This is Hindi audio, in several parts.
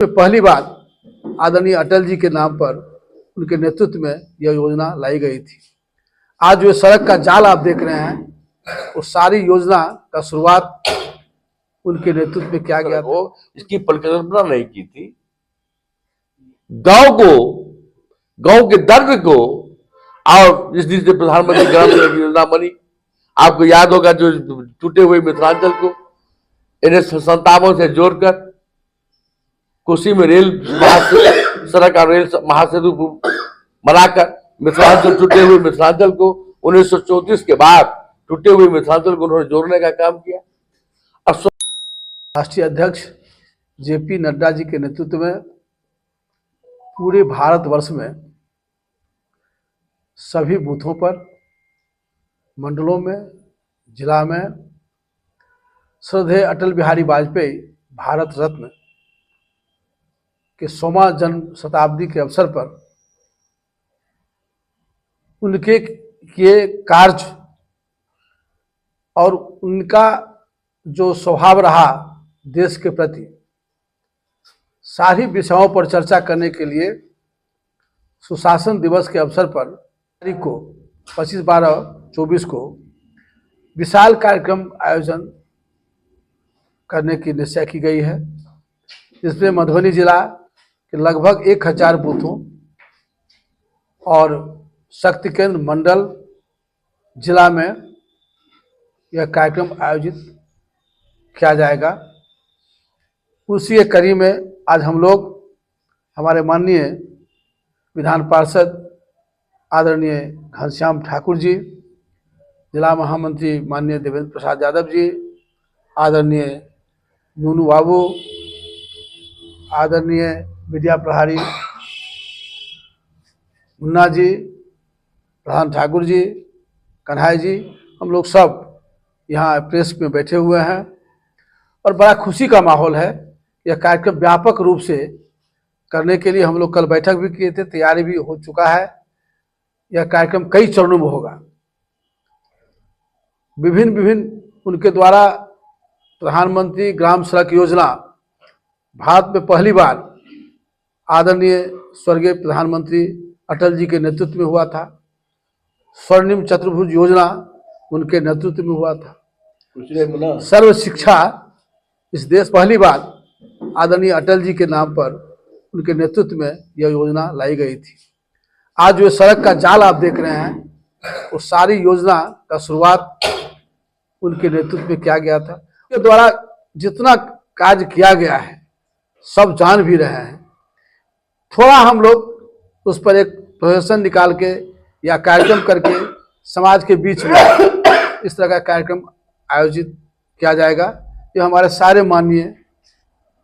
पहली बार आदरणीय अटल जी के नाम पर उनके नेतृत्व में यह योजना लाई गई थी। आज जो सड़क का जाल आप देख रहे हैं, उस सारी योजना का शुरुआत उनके नेतृत्व में किया गया था। इसकी परिकल्पना नहीं की थी। गांव के दर्द को, और जिस दिन से प्रधानमंत्री ग्राम सड़क योजना बनी, आपको याद होगा, जो टूटे हुए मिथिलांचल को NH-57 से जोड़कर कोसी में रेल सड़क और रेल महासेतु बनाकर मिथिलांचल, टूटे हुए मिथिलांचल को 1934 के बाद टूटे हुए मिथिलांचल को उन्होंने जोड़ने का काम किया। अब राष्ट्रीय अध्यक्ष JP नड्डा जी के नेतृत्व में पूरे भारतवर्ष में सभी बूथों पर, मंडलों में, जिला में श्रद्धेय अटल बिहारी वाजपेयी भारत रत्न के 100वां जन्म शताब्दी के अवसर पर उनके किए कार्य और उनका जो स्वभाव रहा देश के प्रति, सारी विषयों पर चर्चा करने के लिए सुशासन दिवस के अवसर पर तारीख को 25/12/24 को विशाल कार्यक्रम आयोजन करने की निश्चय की गई है, जिसमें मधुबनी जिला के लगभग 1000 बूथों और शक्ति केंद्र मंडल जिला में यह कार्यक्रम आयोजित किया जाएगा। उसी एक कड़ी में आज हम लोग हमारे माननीय विधान पार्षद आदरणीय घनश्याम ठाकुर जी, जिला महामंत्री माननीय देवेंद्र प्रसाद यादव जी, आदरणीय नूनू बाबू, आदरणीय विद्या प्रहारी मुन्ना जी, प्रधान ठाकुर जी, कन्हाई जी, हम लोग सब यहाँ प्रेस में बैठे हुए हैं और बड़ा खुशी का माहौल है। यह कार्यक्रम व्यापक रूप से करने के लिए हम लोग कल बैठक भी किए थे, तैयारी भी हो चुका है। यह कार्यक्रम कई चरणों में होगा। विभिन्न उनके द्वारा प्रधानमंत्री ग्राम सड़क योजना भारत में पहली बार आदरणीय स्वर्गीय प्रधानमंत्री अटल जी के नेतृत्व में हुआ था। स्वर्णिम चतुर्भुज योजना उनके नेतृत्व में हुआ था। सर्व शिक्षा इस देश पहली बार आदरणीय अटल जी के नाम पर उनके नेतृत्व में यह योजना लाई गई थी। आज जो सड़क का जाल आप देख रहे हैं, उस सारी योजना का शुरुआत उनके नेतृत्व में किया गया था। के द्वारा जितना कार्य किया गया है सब जान भी रहे हैं। थोड़ा हम लोग उस पर एक प्रदर्शन निकाल के या कार्यक्रम करके समाज के बीच में इस तरह का कार्यक्रम आयोजित किया जाएगा। ये हमारे सारे माननीय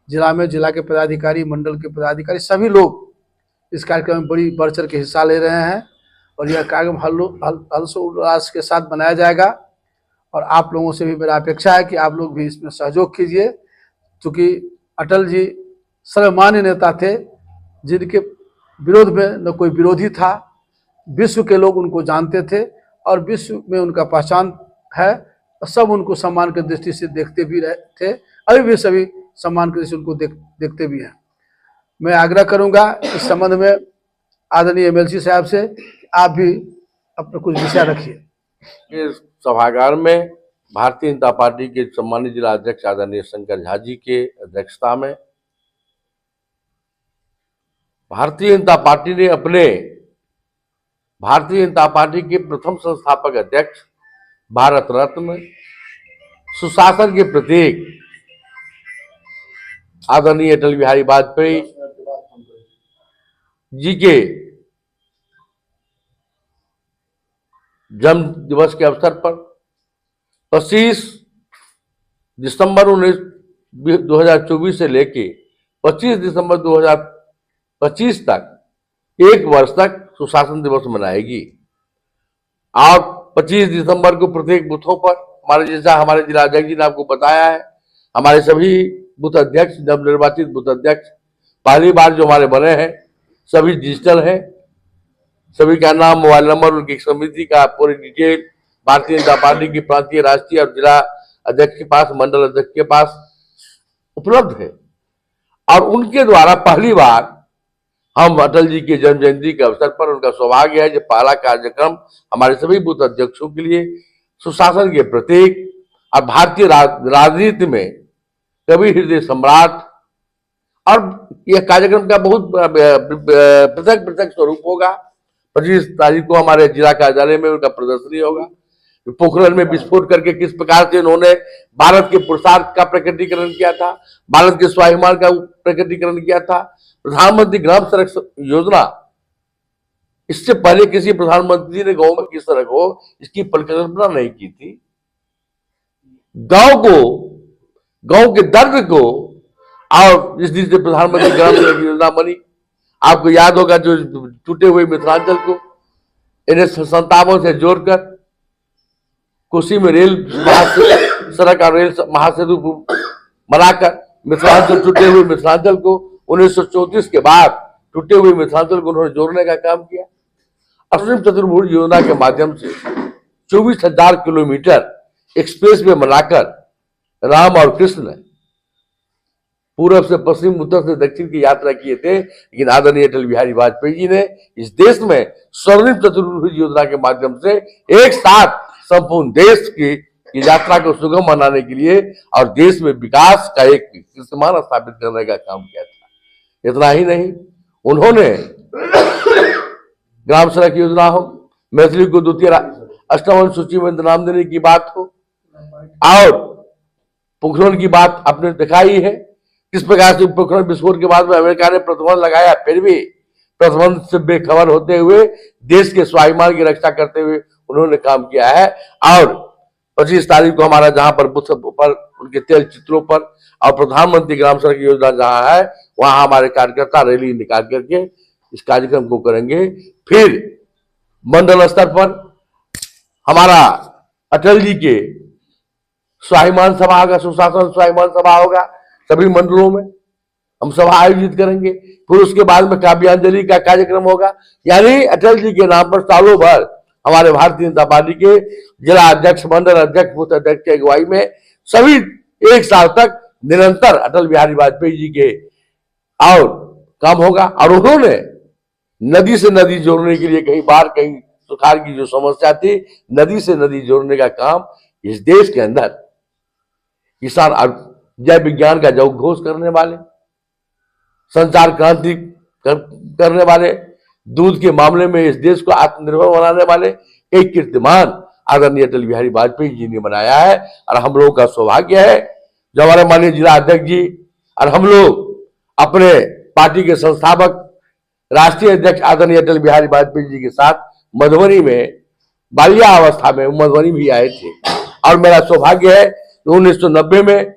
जिला में, जिला के पदाधिकारी, मंडल के पदाधिकारी, सभी लोग इस कार्यक्रम में बड़ी बढ़ चढ़ के हिस्सा ले रहे हैं और यह कार्यक्रम हर्षोल्लास के साथ बनाया जाएगा। और आप लोगों से भी मेरा अपेक्षा है कि आप लोग भी इसमें सहयोग कीजिए, क्योंकि अटल जी सर्वमान्य नेता थे, जिनके विरोध में न कोई विरोधी था। विश्व के लोग उनको जानते थे और विश्व में उनका पहचान है। सब उनको सम्मान की दृष्टि से देखते भी रहे थे, अभी भी सभी सम्मान की दृष्टि से उनको देखते भी हैं। मैं आग्रह करूंगा इस संबंध में आदरणीय MLC साहब से, आप भी अपना कुछ विषय रखिए। इस सभागार में भारतीय जनता पार्टी के सम्मानित जिला अध्यक्ष आदरणीय शंकर झा जी के अध्यक्षता में भारतीय जनता पार्टी के प्रथम संस्थापक अध्यक्ष, भारत रत्न, सुशासन के प्रतीक आदरणीय अटल बिहारी वाजपेयी जी के जन्म दिवस के अवसर पर 25 दिसंबर 2024 से लेके 25 दिसंबर 2025 तक, एक वर्ष तक सुशासन दिवस मनाएगी। और 25 दिसंबर को प्रत्येक बूथों पर हमारे जिला अध्यक्ष जी ने आपको बताया है, हमारे सभी बूथ अध्यक्ष, नवनिर्वाचित बूथ अध्यक्ष पहली बार जो हमारे बने हैं, सभी डिजिटल हैं। सभी का नाम, मोबाइल नंबर, उनकी समिति का पूरी डिटेल भारतीय जनता पार्टी की प्रांतीय, राष्ट्रीय और जिला अध्यक्ष के पास, मंडल अध्यक्ष के पास उपलब्ध है। और उनके द्वारा पहली बार हम अटल जी के जन्म जयंती के अवसर पर, उनका सौभाग्य है जो पहला कार्यक्रम हमारे सभी बूथ अध्यक्षों के लिए सुशासन के प्रतीक और भारतीय राजनीति में कवि हृदय सम्राट, और यह कार्यक्रम का बहुत पृथक पृथक स्वरूप होगा। 25 तारीख को हमारे जिला कार्यालय में उनका प्रदर्शनी होगा। पोखरण में विस्फोट करके किस प्रकार से उन्होंने भारत के पुरुषार्थ का प्रकटीकरण किया था, भारत के स्वाभिमान का प्रकटीकरण किया था। प्रधानमंत्री ग्राम सड़क योजना, इससे पहले किसी प्रधानमंत्री ने गांव में किस सड़क हो इसकी परिकल्पना नहीं की थी। गांव के दर्द को, और जिस दिन से प्रधानमंत्री ग्राम सड़क योजना बनी, आपको याद होगा जो टूटे हुए मिथिलांचल को इन्हें संतापों से जोड़कर कोसी में रेल सड़क और रेल महासेतु बनाकर मिथिलांचल, टूटे हुए मिथिलांचल को 1934 के बाद टूटे हुए मिथिलांचल को उन्होंने जोड़ने का काम किया। अश्विन चतुर्भुज योजना के माध्यम से 24,000 किलोमीटर एक्सप्रेस वे बनाकर राम और कृष्ण पूर्व से पश्चिम, उत्तर से दक्षिण की यात्रा किए थे। लेकिन आदरणीय अटल बिहारी वाजपेयी जी ने इस देश में स्वर्णिम चतुर्भुज योजना के माध्यम से एक साथ संपूर्ण देश की यात्रा को सुगम बनाने के लिए और देश में विकास का एक कीर्तिमान स्थापित करने का काम किया था। इतना ही नहीं, उन्होंने ग्राम सड़क योजना हो, मैथिली को द्वितीय अष्टम सूची में नाम देने की बात हो, और पोखरण की बात आपने दिखाई है किस प्रकार से पोखरण विस्फोट के बाद में अमेरिका ने प्रतिबंध लगाया, फिर भी प्रतिबंध से बेखबर होते हुए देश के स्वाभिमान की रक्षा करते हुए उन्होंने काम किया है। और 25 तारीख को हमारा जहां पर बुथ पर उनके तेल चित्रों पर और प्रधानमंत्री ग्राम सड़क योजना जहां है वहां हमारे कार्यकर्ता रैली निकाल करके इस कार्यक्रम को करेंगे। फिर मंडल स्तर पर हमारा अटल जी के स्वाभिमान सभा होगा, सुशासन स्वाभिमान सभा होगा, सभी मंडलों में हम सभा आयोजित करेंगे। फिर उसके बाद में काव्यांजलि का कार्यक्रम होगा। यानी अटल जी के नाम पर सालों भर हमारे भारतीय जनता पार्टी के जिला अध्यक्ष, मंडल अध्यक्ष, बूथ अध्यक्ष की अगुवाई में सभी एक साल तक निरंतर अटल बिहारी वाजपेयी जी के और काम होगा। और उन्होंने नदी से नदी जोड़ने के लिए कहीं बार कहीं सुखाड़ की जो समस्या थी, नदी से नदी जोड़ने का काम इस देश के अंदर किसान और जय विज्ञान का जो घोष करने वाले, संचार क्रांति करने वाले, दूध के मामले में इस देश को आत्मनिर्भर बनाने वाले एक कीर्तिमान आदरणीय अटल बिहारी वाजपेयी जी ने बनाया है। और हम लोगों का सौभाग्य है जो हमारे माननीय जिला अध्यक्ष जी और हम लोग अपने पार्टी के संस्थापक राष्ट्रीय अध्यक्ष आदरणीय अटल बिहारी वाजपेयी जी के साथ मधुबनी में बाल्यावस्था में मधुबनी भी आए थे। और मेरा सौभाग्य है 1990 में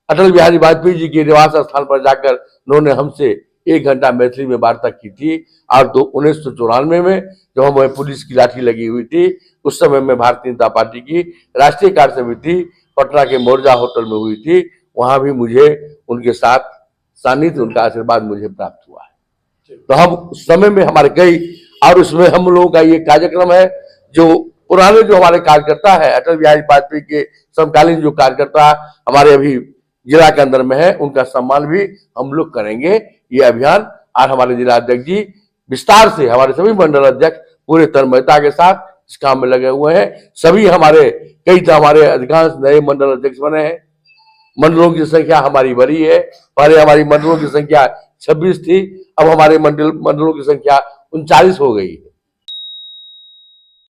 अटल बिहारी वाजपेयी जी के निवास स्थान पर जाकर उन्होंने हमसे 1 घंटा मैथिली में वार्ता की थी। और 1994 में जब हमें पुलिस की लाठी लगी हुई थी उस समय में भारतीय जनता पार्टी की राष्ट्रीय कार्य समिति पटना के मोरजा होटल में हुई थी। वहां भी मुझे उनके साथ सानिध्य, उनका आशीर्वाद मुझे प्राप्त हुआ है। तो हम उस समय में हमारे कई, और उसमें हम लोगों का ये कार्यक्रम है जो पुराने जो हमारे कार्यकर्ता है अटल बिहारी वाजपेयी के समकालीन जो कार्यकर्ता हमारे अभी जिला के अंदर में है उनका सम्मान भी हम लोग करेंगे। ये अभियान और हमारे जिला अध्यक्ष जी विस्तार से हमारे सभी मंडल अध्यक्ष पूरे तन्मयता के साथ इस काम में लगे हुए हैं। सभी हमारे हमारे अधिकांश नए मंडल अध्यक्ष बने हैं। मंडलों की संख्या हमारी बड़ी है। पहले हमारी मंडलों की संख्या 26 थी, अब हमारे मंडलों की संख्या 39 हो गई है।